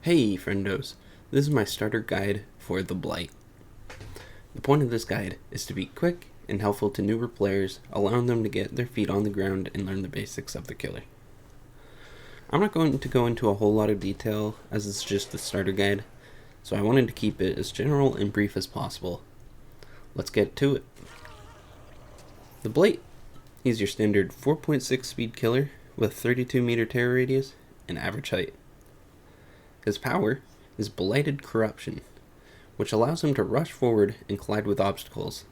Hey friendos, this is my starter guide for the Blight. The point of this guide is to be quick and helpful to newer players, allowing them to get their feet on the ground and learn the basics of the killer. I'm not going to go into a whole lot of detail as it's just the starter guide, so I wanted to keep it as general and brief as possible. Let's get to it. The Blight, he's your standard 4.6 speed killer with 32 meter terror radius and average height. His power is Blighted Corruption, which allows him to rush forward and collide with obstacles,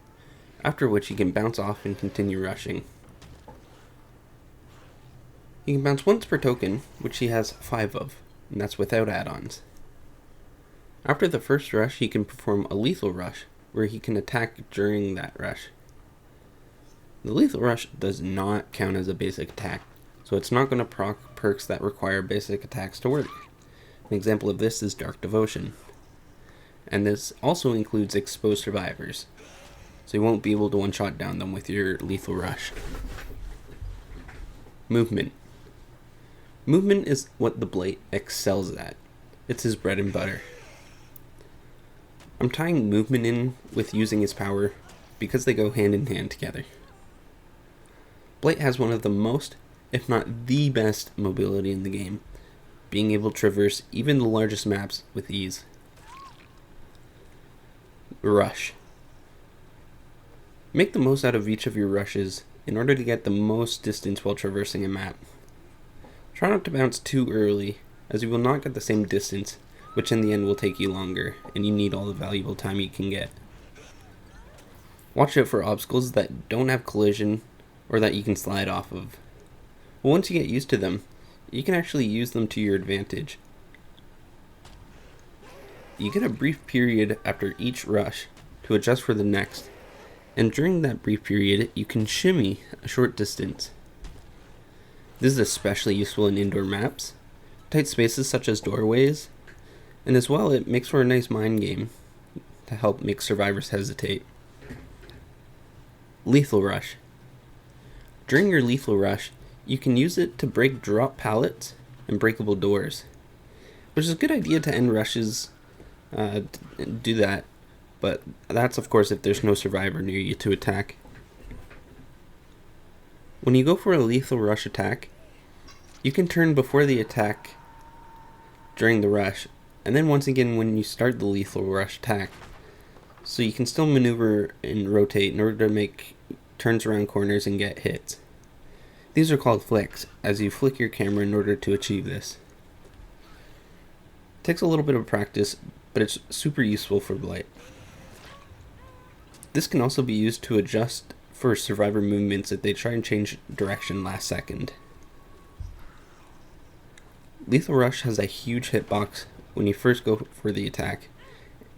after which he can bounce off and continue rushing. He can bounce once per token, which he has 5 of, and that's without add-ons. After the first rush, he can perform a lethal rush, where he can attack during that rush. The lethal rush does not count as a basic attack, so it's not going to proc perks that require basic attacks to work. An example of this is Dark Devotion. And this also includes exposed survivors, so you won't be able to one-shot down them with your lethal rush. Movement. Movement is what the Blight excels at. It's his bread and butter. I'm tying movement in with using his power because they go hand in hand together. Blight has one of the most, if not the best, mobility in the game, being able to traverse even the largest maps with ease. Rush. Make the most out of each of your rushes in order to get the most distance while traversing a map. Try not to bounce too early, as you will not get the same distance, which in the end will take you longer, and you need all the valuable time you can get. Watch out for obstacles that don't have collision or that you can slide off of. But once you get used to them, you can actually use them to your advantage. You get a brief period after each rush to adjust for the next, and during that brief period, you can shimmy a short distance. This is especially useful in indoor maps, tight spaces such as doorways, and as well it makes for a nice mind game to help make survivors hesitate. Lethal Rush. During your lethal rush, you can use it to break drop pallets and breakable doors, which is a good idea to end rushes, do that, but that's of course if there's no survivor near you to attack. When you go for a lethal rush attack, you can turn before the attack during the rush, and then once again when you start the lethal rush attack, so you can still maneuver and rotate in order to make turns around corners and get hits. These are called flicks, as you flick your camera in order to achieve this. It takes a little bit of practice, but it's super useful for Blight. This can also be used to adjust for survivor movements if they try and change direction last second. Lethal Rush has a huge hitbox when you first go for the attack,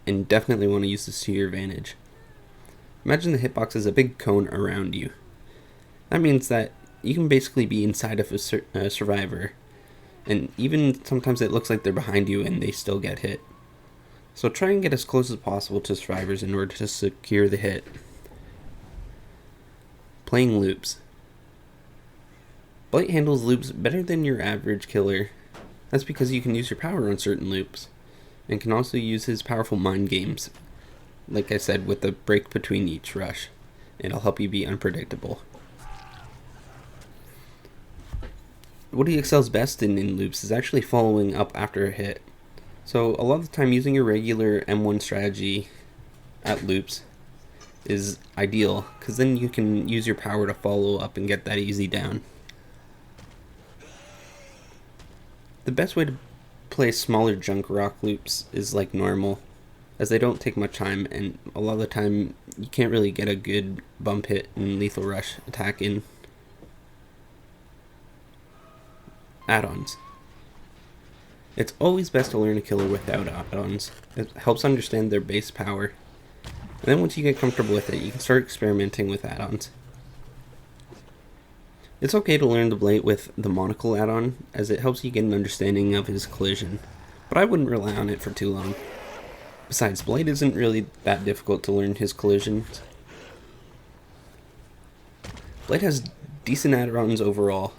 and definitely want to use this to your advantage. Imagine the hitbox as a big cone around you. That means that you can basically be inside of a survivor, and even sometimes it looks like they're behind you and they still get hit. So try and get as close as possible to survivors in order to secure the hit. Playing loops. Blight handles loops better than your average killer. That's because you can use your power on certain loops, and can also use his powerful mind games, like I said, with the break between each rush. It'll help you be unpredictable. What he excels best in loops is actually following up after a hit. So a lot of the time using your regular M1 strategy at loops is ideal, because then you can use your power to follow up and get that easy down. The best way to play smaller junk rock loops is like normal, as they don't take much time, and a lot of the time you can't really get a good bump hit and lethal rush attack in. Add-ons. It's always best to learn a killer without add-ons. It helps understand their base power. And then once you get comfortable with it, you can start experimenting with add-ons. It's okay to learn the Blight with the Monocle add-on, as it helps you get an understanding of his collision, but I wouldn't rely on it for too long. Besides, Blight isn't really that difficult to learn his collisions. Blight has decent add-ons overall,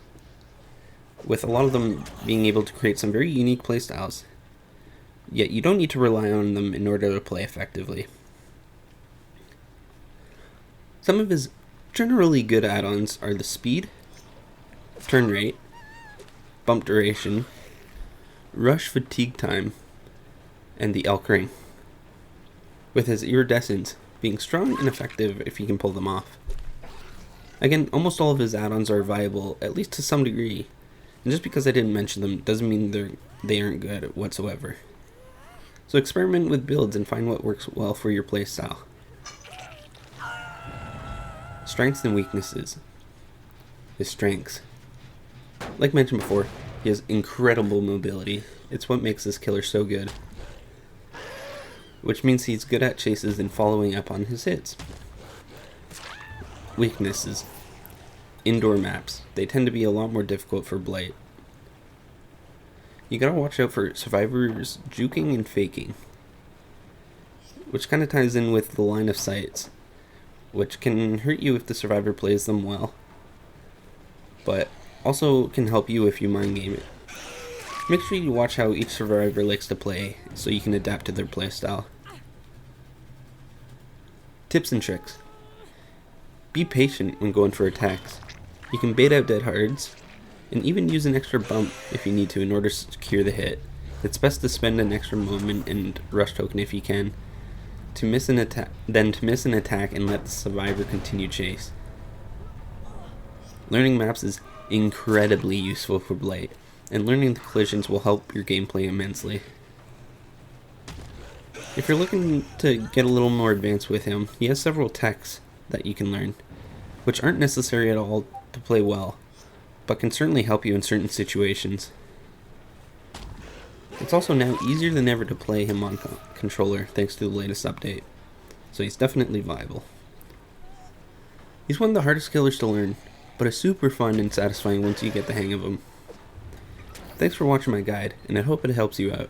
with a lot of them being able to create some very unique playstyles. yet you don't need to rely on them in order to play effectively. Some of his generally good add-ons are the speed, turn rate, bump duration, rush fatigue time, and the elk ring, with his iridescence being strong and effective if you can pull them off. Again, almost all of his add-ons are viable, at least to some degree, and just because I didn't mention them doesn't mean they aren't good whatsoever. So experiment with builds and find what works well for your playstyle. Strengths and weaknesses. His strengths. Like mentioned before, he has incredible mobility. It's what makes this killer so good, which means he's good at chases and following up on his hits. Weaknesses. Indoor maps. They tend to be a lot more difficult for Blight. You gotta watch out for survivors juking and faking, which kind of ties in with the line of sights, which can hurt you if the survivor plays them well, but also can help you if you mind game it. Make sure you watch how each survivor likes to play so you can adapt to their playstyle. Tips and tricks. Be patient when going for attacks. You can bait out dead hards, and even use an extra bump if you need to in order to secure the hit. It's best to spend an extra moment and rush token if you can, to miss an attack and let the survivor continue chase. Learning maps is incredibly useful for Blight, and learning the collisions will help your gameplay immensely. If you're looking to get a little more advanced with him, he has several techs that you can learn, which aren't necessary at all to play well, but can certainly help you in certain situations. It's also now easier than ever to play him on controller thanks to the latest update, so he's definitely viable. He's one of the hardest killers to learn, but is super fun and satisfying once you get the hang of him. Thanks for watching my guide, and I hope it helps you out.